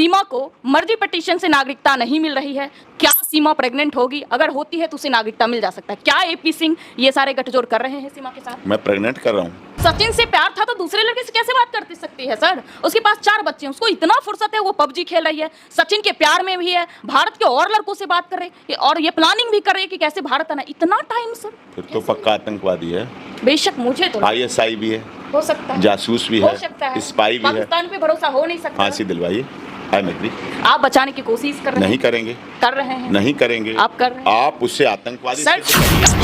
सीमा को मर्जी पिटीशन से नागरिकता नहीं मिल रही है। क्या सीमा प्रेग्नेंट होगी? अगर होती है तो उसे नागरिकता मिल जा सकता है। क्या एपी सिंह ये सारे गठजोड़ कर रहे हैं सीमा के साथ? मैं प्रेग्नेंट कर रहा हूँ। सचिन से प्यार था तो दूसरे लड़के से कैसे बात कर सकती है सर? उसके पास 4 बच्चे हैं, उसको इतना फुर्सत है, वो पबजी खेल रही है, सचिन के प्यार में भी है, भारत के और लड़कों से बात कर रही है और ये प्लानिंग भी कर रही है कि कैसे भारत आना। इतना टाइम सर? फिर तो पक्का आतंकवादी है। बेशक मुझे तो ISI भी है, हो सकता है, जासूस भी हो सकता है, स्पाई भी है। पाकिस्तान पे भरोसा हो नहीं सकता। फांसी दिलवाइए, आई एम एग्री। आप बचाने की कोशिश कर रहे हैं? नहीं करेंगे, कर रहे हैं, नहीं करेंगे। आप कर रहे हैं। आप उससे आतंकवादी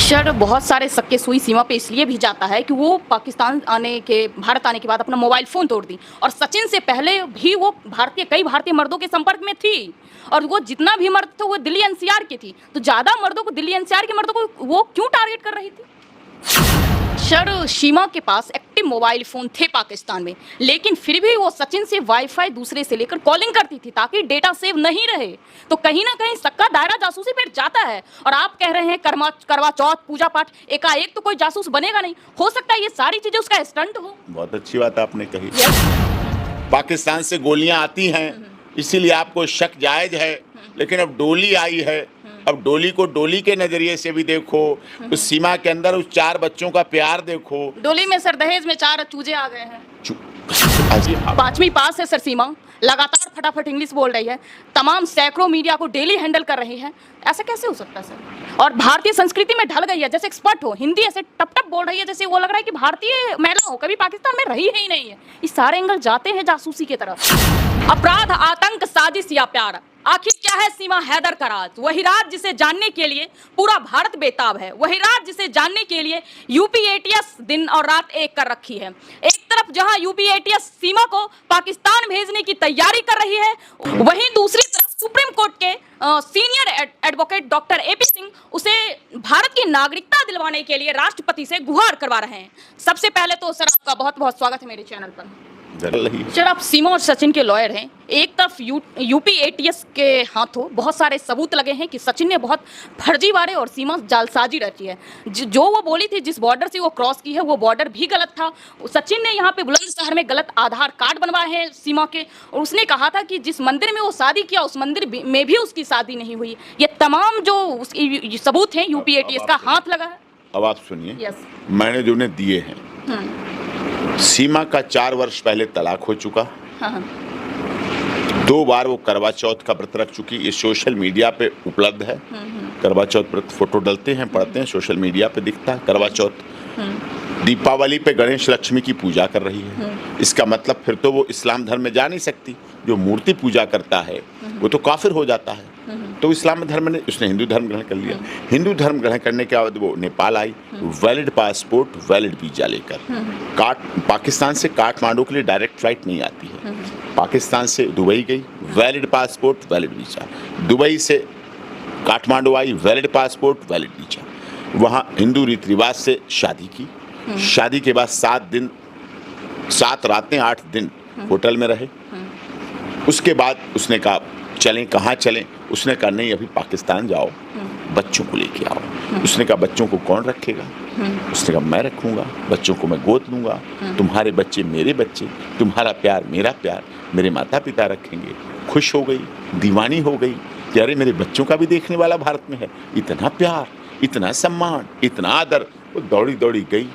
सर बहुत सारे शक सुई सीमा पे इसलिए भी जाता है कि वो भारत आने के बाद अपना मोबाइल फोन तोड़ दी और सचिन से पहले भी वो कई भारतीय मर्दों के संपर्क में थी और वो जितना भी मर्द थे वो दिल्ली NCR की थी, तो ज्यादा मर्दों को दिल्ली NCR के मर्दों को वो क्यों टारगेट कर रही थी? सर सीमा के पास एक्टिव मोबाइल फोन थे पाकिस्तान में, लेकिन फिर भी वो सचिन से वाईफाई दूसरे से लेकर कॉलिंग करती थी ताकि डेटा सेव नहीं रहे। तो कहीं ना कहीं सबका दायरा जासूसी पे जाता है और आप कह रहे हैं करवा चौथ पूजा पाठ एकाएक तो कोई जासूस बनेगा नहीं। हो सकता है ये सारी चीजें उसका स्टंट हो। बहुत अच्छी बात आपने कही। पाकिस्तान से गोलियां आती हैं इसीलिए आपको शक जायज है, लेकिन अब डोली आई है, अब डोली को डोली के नजरिए से भी देखो, उस सीमा के अंदर उस 4 बच्चों का प्यार देखो। डोली में सर दहेज में 4 चूजे आ गए हैं। 5वीं पास है सर सीमा, लगातार फटाफट इंग्लिश बोल रही है, तमाम सैकड़ों मीडिया को डेली हैंडल कर रही है। ऐसा कैसे हो सकता है सर? और भारतीय संस्कृति में ढल गई है, जैसे एक्सपर्ट हो, हिंदी ऐसे टप टप बोल रही है जैसे वो लग रहा है कि भारतीय महिला हो, कभी पाकिस्तान में रही ही नहीं है। ये सारे एंगल जाते हैं जासूसी की तरफ। अपराध, आतंक, साजिश या प्यार, आखिर क्या है सीमा हैदर का राज? वही राज जिसे जानने के लिए पूरा भारत बेताब है, वही राज जिसे जानने के लिए यूपी ATS दिन और रात एक कर रखी है। एक तरफ जहां यूपी ATS सीमा को पाकिस्तान भेजने की तैयारी कर रही है, वहीं दूसरी तरफ सुप्रीम कोर्ट के senior advocate doctor AP Singh उसे भारत की नागरिकता दिलवाने के लिए राष्ट्रपति से गुहार करवा रहे हैं। सबसे पहले तो सर आपका बहुत बहुत स्वागत है मेरे चैनल पर। सर आप सीमा और सचिन के लॉयर हैं, एक तरफ यूपी ATS के हाथों बहुत सारे सबूत लगे हैं कि सचिन ने बहुत फर्जीवाड़े और सीमा जालसाजी रची है। जो वो बोली थी जिस बॉर्डर से वो क्रॉस की है वो बॉर्डर भी गलत था। सचिन ने यहाँ पे बुलंदशहर में गलत आधार कार्ड बनवाए हैं सीमा के, और उसने कहा था कि जिस मंदिर में वो शादी किया उस मंदिर में भी उसकी शादी नहीं हुई। ये तमाम जो सबूत हैं यूपी ATS का हाथ लगा है। अब आप सुनिए, मैंने जो उन्हें दिए हैं, सीमा का 4 वर्ष पहले तलाक हो चुका, 2 बार वो करवा चौथ का व्रत रख चुकी, ये सोशल मीडिया पे उपलब्ध है। करवा चौथ व्रत फोटो डलते हैं, पढ़ते हैं, सोशल मीडिया पे दिखता है। करवा चौथ, दीपावली पे गणेश लक्ष्मी की पूजा कर रही है। इसका मतलब फिर तो वो इस्लाम धर्म में जा नहीं सकती। जो मूर्ति पूजा करता है वो तो काफिर हो जाता है। तो इस्लाम धर्म ने, उसने हिंदू धर्म ग्रहण कर लिया। हिंदू धर्म ग्रहण करने के बाद वो नेपाल आई, वैलिड पासपोर्ट, वैलिड वीजा लेकर। पाकिस्तान से काठमांडू के लिए डायरेक्ट फ्लाइट नहीं आती है। पाकिस्तान से दुबई गई, valid passport, valid visa. Dubai से काठमांडू आई, वैलिड पासपोर्ट, वैलिड वीजा। वहाँ हिंदू रीति रिवाज से शादी की। शादी के बाद 7 रातें 8 दिन होटल में रहे। उसके बाद उसने कहा चलें, कहाँ चलें? उसने कहा नहीं, अभी पाकिस्तान जाओ, बच्चों को लेके आओ। उसने कहा बच्चों को कौन रखेगा? उसने कहा मैं रखूंगा, बच्चों को मैं गोद लूंगा, तुम्हारे बच्चे मेरे बच्चे, तुम्हारा प्यार मेरा प्यार, मेरे माता पिता रखेंगे। खुश हो गई, दीवानी हो गई कि अरे मेरे बच्चों का भी देखने वाला भारत में है। इतना प्यार, इतना सम्मान, इतना आदर। वो दौड़ी दौड़ी गई,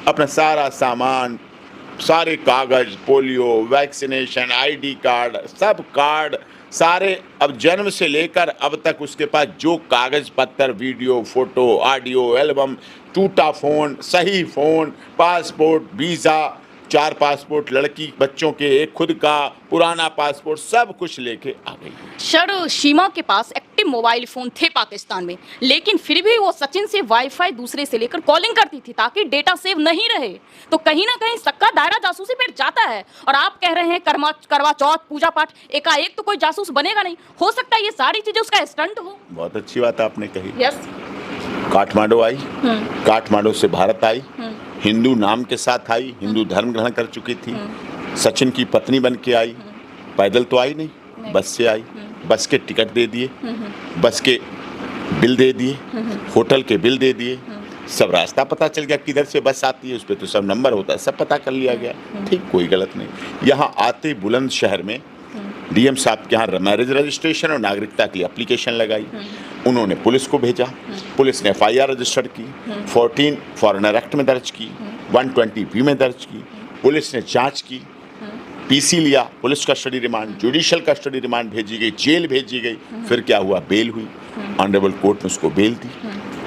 अपना सारा सामान, सारे कागज, पोलियो, वैक्सीनेशन, ID कार्ड, सब कार्ड सारे, अब जन्म से लेकर अब तक उसके पास जो कागज पत्तर, वीडियो, फोटो, ऑडियो, एल्बम, टूटा फोन, सही फोन, पासपोर्ट, वीज़ा, 4 पासपोर्ट लड़की बच्चों के, एक खुद का, पुराना पासपोर्ट, सब कुछ लेके आ गई। सर सीमा के पास एक्टिव मोबाइल फोन थे पाकिस्तान में, लेकिन फिर भी वो सचिन से वाईफाई दूसरे से लेकर कॉलिंग करती थी ताकि डेटा सेव नहीं रहे। तो कहीं ना कहीं सबका दायरा जासूसी पे जाता है और आप कह रहे हैं करवा चौथ पूजा पाठ एकाएक तो कोई जासूस बनेगा नहीं। हो सकता है ये सारी चीजें उसका स्टंट हो। बहुत अच्छी बात आपने कही। यस। काठमांडू आई, काठमांडू से भारत आई, हिंदू नाम के साथ आई, हिंदू धर्म ग्रहण कर चुकी थी। सचिन की पत्नी बन के आई, पैदल तो आई नहीं, बस से आई। बस के टिकट दे दिए, बस के बिल दे दिए, होटल के बिल दे दिए, सब रास्ता पता चल गया किधर से बस आती है, उस पर तो सब नंबर होता है, सब पता कर लिया गया। ठीक, कोई गलत नहीं। यहाँ आते बुलंदशहर में डीएम साहब के यहाँ मैरिज रजिस्ट्रेशन और नागरिकता के लिए एप्लीकेशन लगाई। उन्होंने पुलिस को भेजा, पुलिस ने एफआईआर रजिस्टर की, 14 फॉरेनर एक्ट में दर्ज की, 120 में दर्ज की। पुलिस ने जांच की, पीसी लिया, police custody remand, judicial custody remand भेजी गई, जेल भेजी गई। फिर क्या हुआ, बेल हुई, ऑनरेबल कोर्ट ने उसको बेल दी,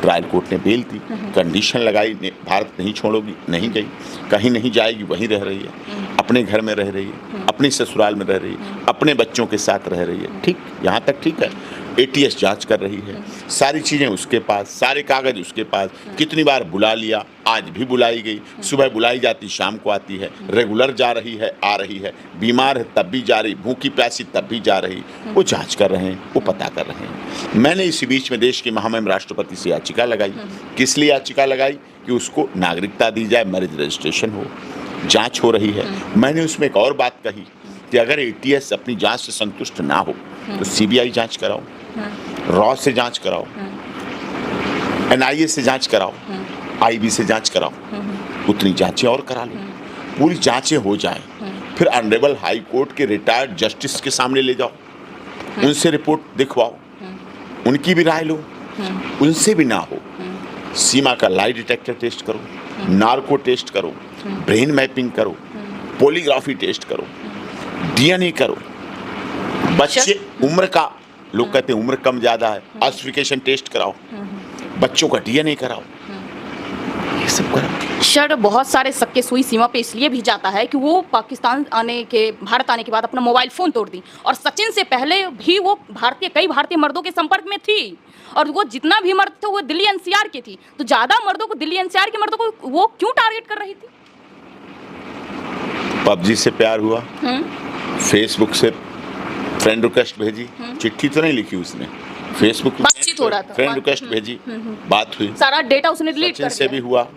ट्रायल कोर्ट ने बेल दी, कंडीशन लगाई, भारत नहीं छोड़ोगी, नहीं गई, कहीं नहीं जाएगी, वहीं रह रही है, अपने घर में रह रही है, अपने ससुराल में रह रही है, अपने बच्चों के साथ रह रही है। ठीक, यहाँ तक ठीक है। एटीएस जांच कर रही है, सारी चीज़ें उसके पास, सारे कागज उसके पास। कितनी बार बुला लिया, आज भी बुलाई गई, सुबह बुलाई जाती, शाम को आती है, रेगुलर जा रही है, आ रही है, बीमार है तब भी जा रही, भूखी प्यासी तब भी जा रही। वो जांच कर रहे हैं, वो पता कर रहे हैं। मैंने इसी बीच में देश के महामहिम राष्ट्रपति से याचिका लगाई। किस लिए याचिका लगाई? कि उसको नागरिकता दी जाए, मैरिज रजिस्ट्रेशन हो, जांच हो रही है। मैंने उसमें एक और बात कही कि अगर एटीएस अपनी जांच से संतुष्ट ना हो तो सीबीआई जांच कराओ, रॉ से जांच कराओ, एनआईए से जांच कराओ, आईबी से जांच कराओ, उतनी जांचें और करा लो, पूरी जांचें हो जाएं। फिर ऑनरेबल हाई कोर्ट के रिटायर्ड जस्टिस के सामने ले जाओ, उनसे रिपोर्ट दिखवाओ, उनकी भी राय लो। उनसे भी ना हो, सीमा का लाई डिटेक्टर टेस्ट करो, नार्को टेस्ट करो, ब्रेन मैपिंग करो, पॉलीग्राफी टेस्ट करो, डीएनए करो, बच्चे उम्र का, लोग कहते हैं उम्र कम ज्यादा है, ऑस्टिफिकेशन टेस्ट कराओ, बच्चों का डीएनए कराओ, ये सब कराओ। सर, बहुत सारे सक्के सुई सीमा पे इसलिए भी जाता है कि वो भारत आने के बाद अपना मोबाइल फोन तोड़ दी, और सचिन से पहले भी वो कई भारतीय मर्दों के संपर्क में थी, और वो जितना भी मर्द थे वो दिल्ली एनसीआर की थी। तो ज्यादा मर्दों को, दिल्ली एनसीआर के मर्दों को वो क्यों टारगेट कर रही थी? पबजी से प्यार हुआ, फेसबुक से फ्रेंड रिक्वेस्ट भेजी, चिट्ठी तो नहीं लिखी उसने, फेसबुक बातचीत हो रहा था, फ्रेंड रिक्वेस्ट भेजी, बात हुई, सारा डेटा उसने डिलीट कर दिया। से भी हुआ,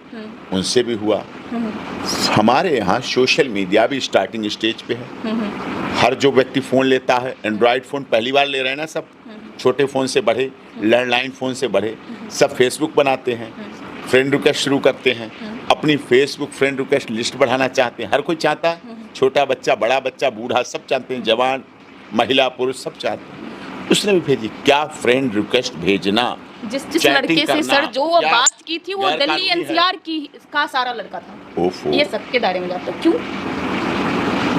उनसे भी हुआ। हमारे यहाँ सोशल मीडिया भी स्टार्टिंग स्टेज पे है। हर जो व्यक्ति फोन लेता है, एंड्रॉयड फोन पहली बार ले रहे हैं ना सब, छोटे फोन से बढ़े, लैंडलाइन फोन से बढ़े, सब फेसबुक बनाते हैं, फ्रेंड रिक्वेस्ट शुरू करते हैं, अपनी फेसबुक फ्रेंड रिक्वेस्ट लिस्ट बढ़ाना चाहते हैं। हर कोई चाहता है, छोटा बच्चा, बड़ा बच्चा, बूढ़ा, सब चाहते हैं, जवान, महिला, पुरुष, सब चाहते हैं। उसने भी भेजी। क्या फ्रेंड रिक्वेस्ट भेजना, जिस लड़के से सर जो वो बात की थी वो दिल्ली एनसीआर की का सारा लड़का था, ये सबके दायरे में जाता। क्यों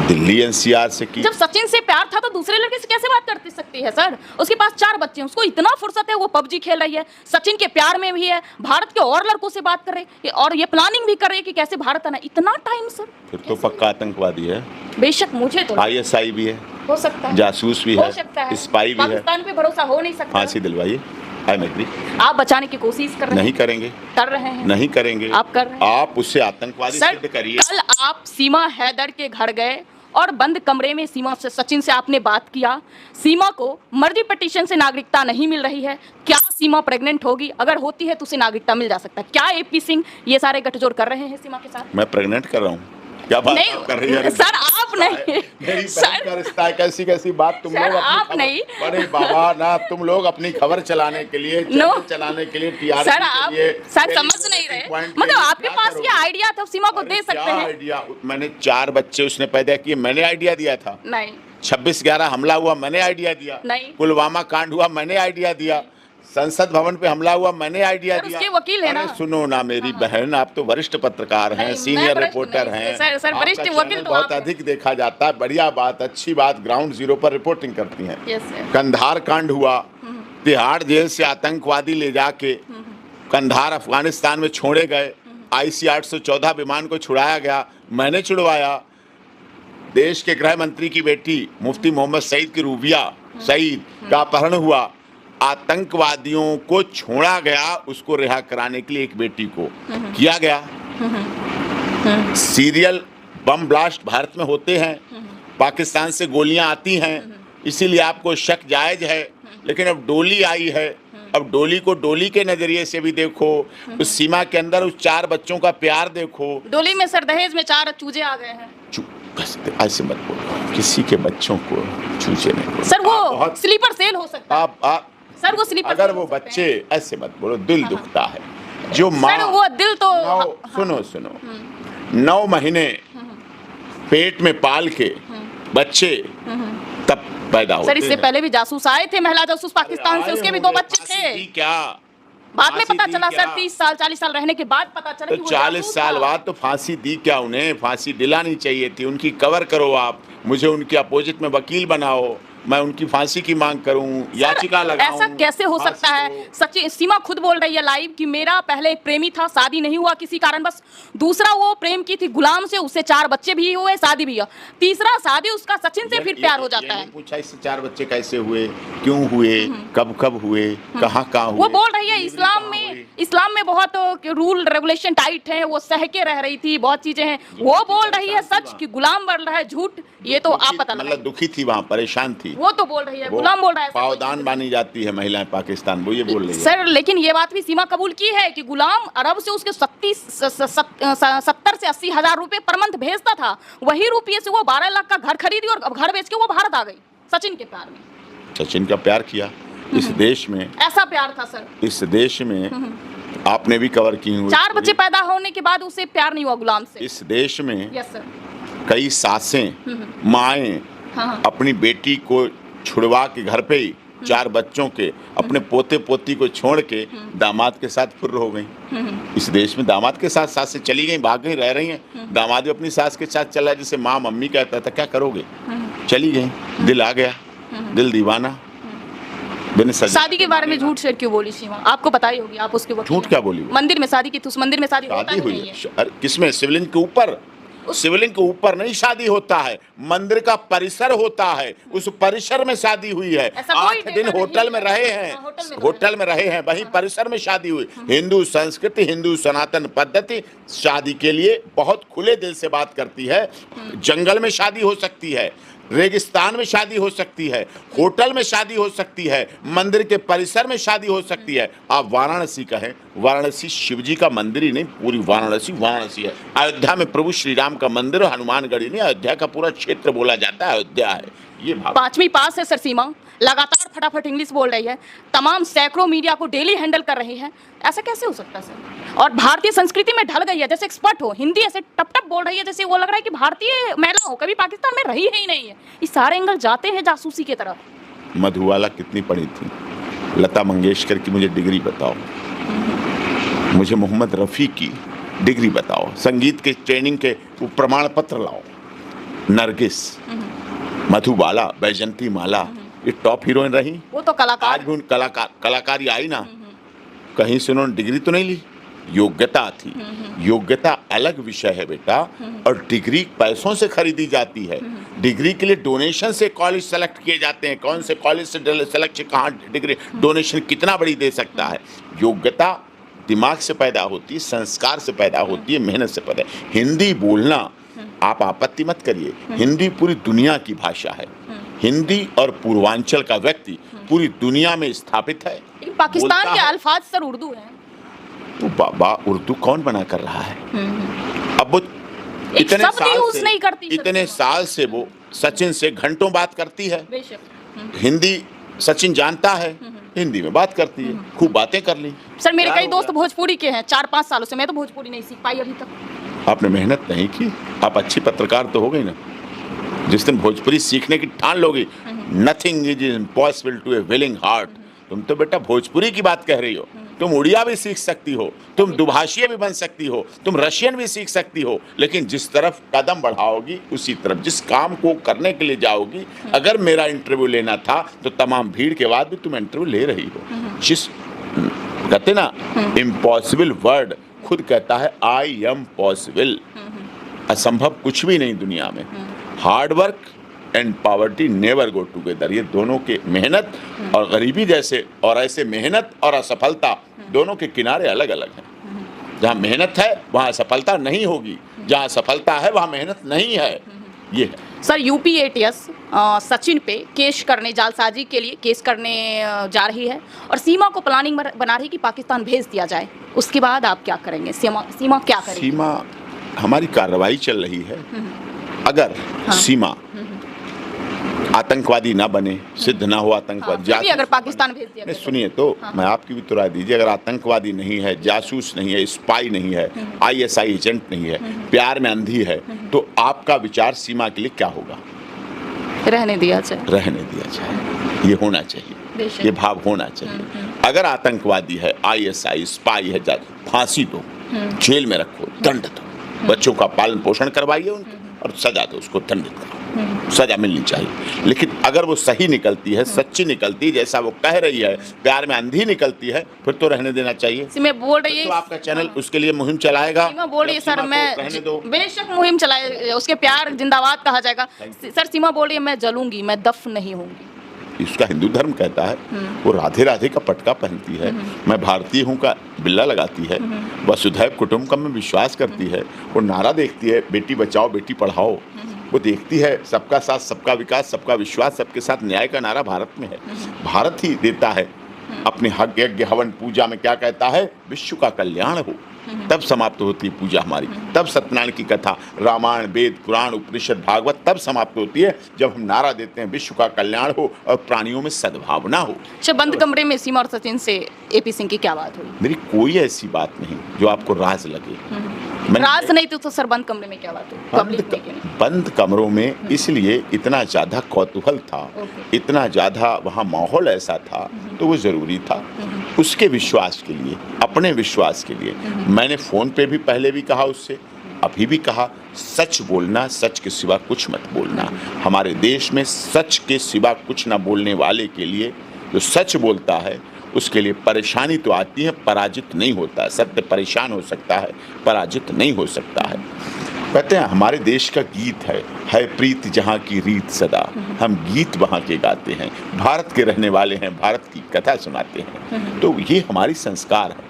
दिल्ली एनसीआर से की? जब सचिन से प्यार था तो दूसरे लड़के से कैसे बात कर सकती है सर? उसके पास 4 बच्चे हैं, उसको इतना फुर्सत है, वो पबजी खेल रही है, सचिन के प्यार में भी है, भारत के और लड़कों से बात कर रही है, और ये प्लानिंग भी कर रही है कि कैसे भारत आना। इतना टाइम सर, फिर तो पक्का आतंकवादी है। बेशक, मुझे तो आईएसआई भी है, हो सकता है, जासूस भी है, स्पाई भी है। पाकिस्तान पे भरोसा हो नहीं सकता। फांसी दिलवाइए, आप बचाने की कोशिश कर रहे हैं? नहीं करेंगे, कर रहे हैं, नहीं करेंगे, आप कर रहे हैं। आप उससे आतंकवादी सिद्ध करिए। कल आप सीमा हैदर के घर गए और बंद कमरे में सीमा से, सचिन से आपने बात किया। सीमा को मर्जी पिटीशन से नागरिकता नहीं मिल रही है, क्या सीमा प्रेग्नेंट होगी? अगर होती है तो उसे नागरिकता मिल जा सकता है। क्या एपी सिंह ये सारे गठजोड़ कर रहे हैं सीमा के साथ? मैं प्रेग्नेंट कर रहा हूँ? क्या बात कर रही है सर? आप नहीं, मेरी बहन का रिश्ता है, कैसी कैसी बात तुम लोग आप नहीं। अरे बाबा ना, तुम लोग अपनी खबर चलाने के लिए, चलाने के लिए, टीआरपी सर आप सर समझ नहीं रहे, मतलब आपके पास क्या आइडिया था सीमा को दे सकते हैं? आइडिया, मैंने 4 बच्चे उसने पैदा किए, मैंने आइडिया दिया था? नहीं। 26/11 हमला हुआ, मैंने आइडिया दिया? नहीं। पुलवामा कांड हुआ, मैंने आइडिया दिया? संसद भवन पे हमला हुआ, मैंने आइडिया दिया? उसके वकील है ना। सुनो ना मेरी बहन, आप तो वरिष्ठ पत्रकार हैं, सीनियर रिपोर्टर हैं, सर वरिष्ठ वकील तो बहुत अधिक देखा जाता है। बढ़िया बात, अच्छी बात, ग्राउंड जीरो पर रिपोर्टिंग करती हैं। कंधार कांड हुआ, तिहाड़ जेल से आतंकवादी ले जाके कंधार अफगानिस्तान में छोड़े गए, IC 814 विमान को छुड़ाया गया, मैंने छुड़वाया। देश के गृह मंत्री की बेटी मुफ्ती मोहम्मद सईद की रूबिया सईद का अपहरण हुआ, आतंकवादियों को छोड़ा गया, उसको रिहा कराने के लिए एक बेटी को किया गया। सीरियल बम ब्लास्ट भारत में होते हैं, पाकिस्तान से गोलियां आती हैं, इसीलिए आपको शक जायज है। लेकिन अब डोली आई है, अब डोली को डोली के नजरिए से भी देखो, उस सीमा के अंदर उस 4 बच्चों का प्यार देखो। डोली में सर दहेज में 4 चूजे आ गए हैं। ऐसे मत बोलो, किसी के बच्चों को चूजे नहीं। सर वो स्लीपर सेल हो सकता है। आप सर वो स्लीपर, अगर वो बच्चे, ऐसे मत बोलो, दिल दुखता है। जो माँ, वो दिल तो सुनो 9 महीने पेट में पाल के बच्चे तब पैदा होते सर इससे हैं। पहले भी जासूस आए थे, महिला जासूस पाकिस्तान से, उसके भी 2 बच्चे थे। क्या बाद में फांसी पता दी चला क्या? सर, 30 साल 40 साल रहने के बाद पता चला तो कि वो 40 जासूस साल था। बाद तो फांसी दी क्या? उन्हें फांसी दिलानी चाहिए थी। उनकी कवर करो आप, मुझे उनके अपोजिट में वकील बनाओ, मैं उनकी फांसी की मांग करूं, याचिका लगाऊं। ऐसा कैसे हो फांसी सकता है? को- सच्ची सीमा खुद बोल रही है लाइव कि मेरा पहले एक प्रेमी था, शादी नहीं हुआ किसी कारण, बस दूसरा वो प्रेम की थी गुलाम से, उससे 4 बच्चे भी हुए, शादी भी हुआ, तीसरा शादी उसका सचिन से फिर प्यार हो जाता ये है। नहीं पूछा इससे 4 बच्चे कैसे हुए, क्यों हुए, कब कब हुए, कहाँ हुए। वो बोल रही है डिलीवरी इस्लाम कहाँ में, हुई? इस्लाम में बहुत रूल रेगुलेशन टाइट है, वो सह के रह रही थी, बहुत चीजें हैं। वो बोल रही है सच कि गुलाम बोल रहा है झूठ, ये तो आप पता मतलब लगाइए। दुखी थी, वहाँ परेशान थी, वो तो बोल रही है वो गुलाम बोल रहा है ऐसा कोई पावदान चीज़ मानी जाती है महिलाएं पाकिस्तान, वो ये बोल रही है। सर, लेकिन ये बात भी सीमा कबूल की है कि गुलाम अरब से उसके 70 से 80 हजार रुपए पर मंथ भेजता था, वही रुपये से वो 12 लाख का घर खरीदी और अब घर बेच के वो भारत आ गई सचिन के प्यार में। सचिन का प्यार किया इस देश में, ऐसा प्यार था सर। इस देश में आपने भी कवर की हुई। 4 बच्चे पैदा होने के बाद उसे प्यार नहीं हुआ गुलाम से। इस देश में यस सर। कई सासें माएं हाँ। अपनी बेटी को छुड़वा के घर पे ही 4 बच्चों के अपने पोते पोती को छोड़ के दामाद के साथ फुर्र हो गई। इस देश में दामाद के साथ सासें चली गई, भाग गई, रह रही हैं। दामाद भी अपनी सास के साथ चला, जिसे माँ मम्मी कहता था, क्या करोगे, चली गई। दिल आ गया, दिल दीवाना। बिन सजा शादी के बारे में झूठ शेर क्यों बोली सीमा? आपको पता ही होगी, आप उसके वकील झूठ हैं। क्या बोली? मंदिर में शादी की थी, उस मंदिर में शादी होता शादी ही हुई नहीं है। है। अरे किसमें? शिवलिंग के ऊपर। शिवलिंग के ऊपर नहीं शादी होता है, मंदिर का परिसर होता है, उस परिसर में शादी हुई है। ऐसा कोई 8 दिन डेटा होटल नहीं में है। रहे हैं, हाँ, होटल में रहे हैं, वहीं परिसर में शादी हुई। हिंदू संस्कृति, हिंदू सनातन पद्धति शादी के लिए बहुत खुले दिल से बात करती है। जंगल में शादी हो सकती है, रेगिस्तान में शादी हो सकती है, होटल में शादी हो सकती है, मंदिर के परिसर में शादी हो सकती है। आप वाराणसी कहें, वाराणसी शिव जी का मंदिर ही नहीं, पूरी वाराणसी है। अयोध्या में प्रभु श्री राम का मंदिर, हनुमानगढ़ ही नहीं, अयोध्या का पूरा क्षेत्र बोला जाता है अयोध्या है। ये 5वीं पास है सर सीमा, लगातार फटाफट इंग्लिश बोल रही है, तमाम सैकड़ों मीडिया को डेली हैंडल कर रही है। ऐसा कैसे हो सकता है सर? और भारतीय संस्कृति में ढल गई है, जैसे एक्सपर्ट हो, हिंदी ऐसे टप टप बोल रही है जैसे वो लग रहा है कि भारतीय महिला हो, कभी पाकिस्तान में रही ही नहीं है। ये सारे एंगल जाते हैं जासूसी की तरफ। मधुबाला कितनी पढ़ी थी? लता मंगेशकर की मुझे डिग्री बताओ, मुझे मोहम्मद रफ़ी की डिग्री बताओ, संगीत के ट्रेनिंग के प्रमाण पत्र लाओ। नरगिस, मधुबाला, बैजंती माला, ये टॉप हीरोइन रही। वो तो कलाकार, आज भी उन कलाकारी आई ना, कहीं से उन्होंने डिग्री तो नहीं ली, योग्यता थी। योग्यता अलग विषय है बेटा, और डिग्री पैसों से खरीदी जाती है। डिग्री के लिए डोनेशन से कॉलेज सेलेक्ट किए जाते हैं, कौन से कॉलेज से सेलेक्ट, कहाँ डिग्री, डोनेशन कितना बड़ी दे सकता है। योग्यता दिमाग से पैदा होती है, संस्कार से पैदा होती है, मेहनत से पैदा। हिंदी बोलना, आप आपत्ति मत करिए, हिंदी पूरी दुनिया की भाषा है। हिंदी और पूर्वांचल का व्यक्ति पूरी दुनिया में स्थापित है। पाकिस्तान के अल्फाज सर उर्दू हैं। तो बाबा उर्दू कौन बना कर रहा है? अब वो एक शब्द भी यूज नहीं करती। इतने साल से वो सचिन से घंटों बात करती है। बेशक। हिंदी सचिन जानता है, हिंदी में बात करती है, खूब बातें कर ली। सर मेरे कई दोस्त भोजपुरी के हैं, 4-5 सालों से, मैं तो भोजपुरी नहीं सीख पाई अभी तक। आपने मेहनत नहीं की, आप अच्छी पत्रकार तो हो गई ना। जिस दिन भोजपुरी सीखने की ठान लोगी, nothing is impossible to a willing heart. तुम तो बेटा भोजपुरी की बात कह रही हो, तुम उड़िया भी सीख सकती हो, तुम दुभाषीय भी बन सकती हो, तुम रशियन भी सीख सकती हो, लेकिन जिस तरफ कदम बढ़ाओगी उसी तरफ, जिस काम को करने के लिए जाओगी। अगर मेरा इंटरव्यू लेना था तो तमाम भीड़ के बाद भी तुम इंटरव्यू ले रही हो। जिस कहते ना इम्पॉसिबल वर्ड खुद कहता है आई एम पॉसिबल। असंभव कुछ भी नहीं दुनिया में। Hard work and poverty never go together. ये दोनों के, मेहनत और गरीबी जैसे, और ऐसे मेहनत और असफलता दोनों के किनारे अलग अलग हैं। जहाँ मेहनत है वहाँ असफलता नहीं होगी, जहाँ सफलता है वहाँ मेहनत नहीं है। ये है सर यूपी एटीएस सचिन पे केस करने, जालसाजी के लिए केस करने जा रही है और सीमा को प्लानिंग बना रही कि पाकिस्तान भेज दिया जाए। उसके बाद आप क्या करेंगे? सीमा क्या करेगी? सीमा, हमारी कार्रवाई चल रही है। अगर सीमा आतंकवादी ना बने, सिद्ध ना हो आतंकवादी, फिर भी अगर पाकिस्तान भेज दिया, नहीं सुनिए तो मैं आपकी भी तो राय दीजिए। अगर आतंकवादी नहीं है, जासूस नहीं है, स्पाई नहीं है, आईएसआई एजेंट नहीं है, प्यार में अंधी है, तो आपका विचार सीमा के लिए क्या होगा? रहने दिया जाए। रहने दिया जाए, ये होना चाहिए, बेशक। ये भाव होना चाहिए। अगर आतंकवादी है, ISI स्पाई है, फांसी दो, जेल में रखो, दंड दो, बच्चों का पालन पोषण करवाइए उनके और सजा दो, उसको दंडित करो, सजा मिलनी चाहिए। लेकिन अगर वो सही निकलती है, सच्ची निकलती है, जैसा वो कह रही है, प्यार में अंधी निकलती है, फिर तो रहने देना चाहिए। मैं बोल रही तो आपका चैनल उसके लिए मुहिम चलाएगा। सीमा बोल रही है सर, मैं रहने दो। बेशक मुहिम चलाए, उसके प्यार जिंदाबाद कहा जाएगा। सर सीमा बोल रही है मैं जलूंगी, मैं दफ नहीं होंगी। इसका हिंदू धर्म कहता है, वो राधे राधे का पटका पहनती है, मैं भारतीय हूँ का बिल्ला लगाती है, वसुधैव कुटुंबकम में विश्वास करती है, वो नारा देखती है बेटी बचाओ बेटी पढ़ाओ, वो देखती है सबका साथ सबका विकास सबका विश्वास सबके साथ न्याय का नारा भारत में है। भारत ही देता है अपने यज्ञ हवन पूजा में क्या कहता है, विश्व का कल्याण हो, तब समाप्त होती है पूजा हमारी, तब सत्यनारायण की कथा, रामायण वेद पुराण उपनिषद भागवत तब समाप्त होती है जब हम नारा देते हैं विश्व का कल्याण हो और प्राणियों में सद्भावना हो। अच्छा, बंद कमरे में सीमा और सचिन से AP सिंह की क्या बात हुई? मेरी कोई ऐसी बात नहीं जो आपको राज लगे। राज नहीं तो सर बंद कमरे में क्या बात हुई? बंद कमरों में इसलिए इतना ज्यादा कौतूहल था, इतना ज्यादा वहाँ माहौल ऐसा था, तो वो जरूरी था उसके विश्वास के लिए, अपने विश्वास के लिए। मैंने फोन पे भी पहले भी कहा उससे, अभी भी कहा, सच बोलना, सच के सिवा कुछ मत बोलना। हमारे देश में सच के सिवा कुछ ना बोलने वाले के लिए, जो सच बोलता है उसके लिए परेशानी तो आती है, पराजित नहीं होता। सत्य परेशान हो सकता है, पराजित नहीं हो सकता है। कहते हैं हमारे देश का गीत है प्रीत जहाँ की रीत सदा, हम गीत वहाँ के गाते हैं, भारत के रहने वाले हैं, भारत की कथा सुनाते हैं, तो ये हमारी संस्कार है।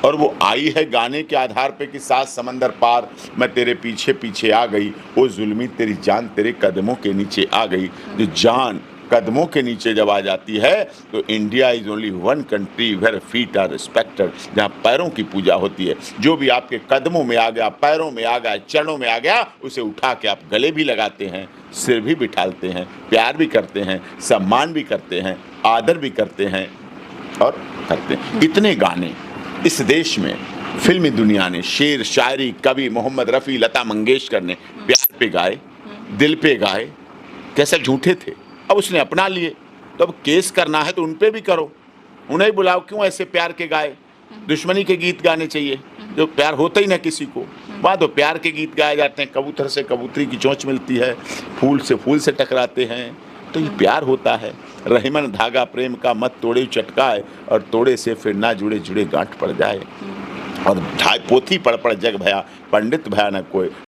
और वो आई है गाने के आधार पे कि सात समंदर पार मैं तेरे पीछे पीछे आ गई, वो जुल्मी तेरी जान तेरे कदमों के नीचे आ गई। जो जान कदमों के नीचे जब आ जाती है तो India is only one country where feet are respected, जहाँ पैरों की पूजा होती है। जो भी आपके कदमों में आ गया, पैरों में आ गया, चरणों में आ गया, उसे उठा के आप गले भी लगाते हैं, सिर भी बिठालते हैं, प्यार भी करते हैं, सम्मान भी करते हैं, आदर भी करते हैं और करते हैं। इतने गाने इस देश में फिल्मी दुनिया ने, शेर शायरी कवि मोहम्मद रफ़ी लता मंगेशकर ने प्यार पे गाए, दिल पे गाए, कैसे झूठे थे, अब उसने अपना लिए, तो अब केस करना है तो उन पे भी करो, उन्हें बुलाओ, क्यों ऐसे प्यार के गाए? दुश्मनी के गीत गाने चाहिए, जो प्यार होता ही ना किसी को, वहाँ तो प्यार के गीत गाए जाते हैं, कबूतर से कबूतरी की चोंच मिलती है, फूल से टकराते हैं, तो ये प्यार होता है। रहीमन धागा प्रेम का मत तोड़े चटकाए, और तोड़े से फिर ना जुड़े जुड़े गांठ पड़ जाए। और ढाई पोथी पढ़ जग भया पंडित भया न कोई,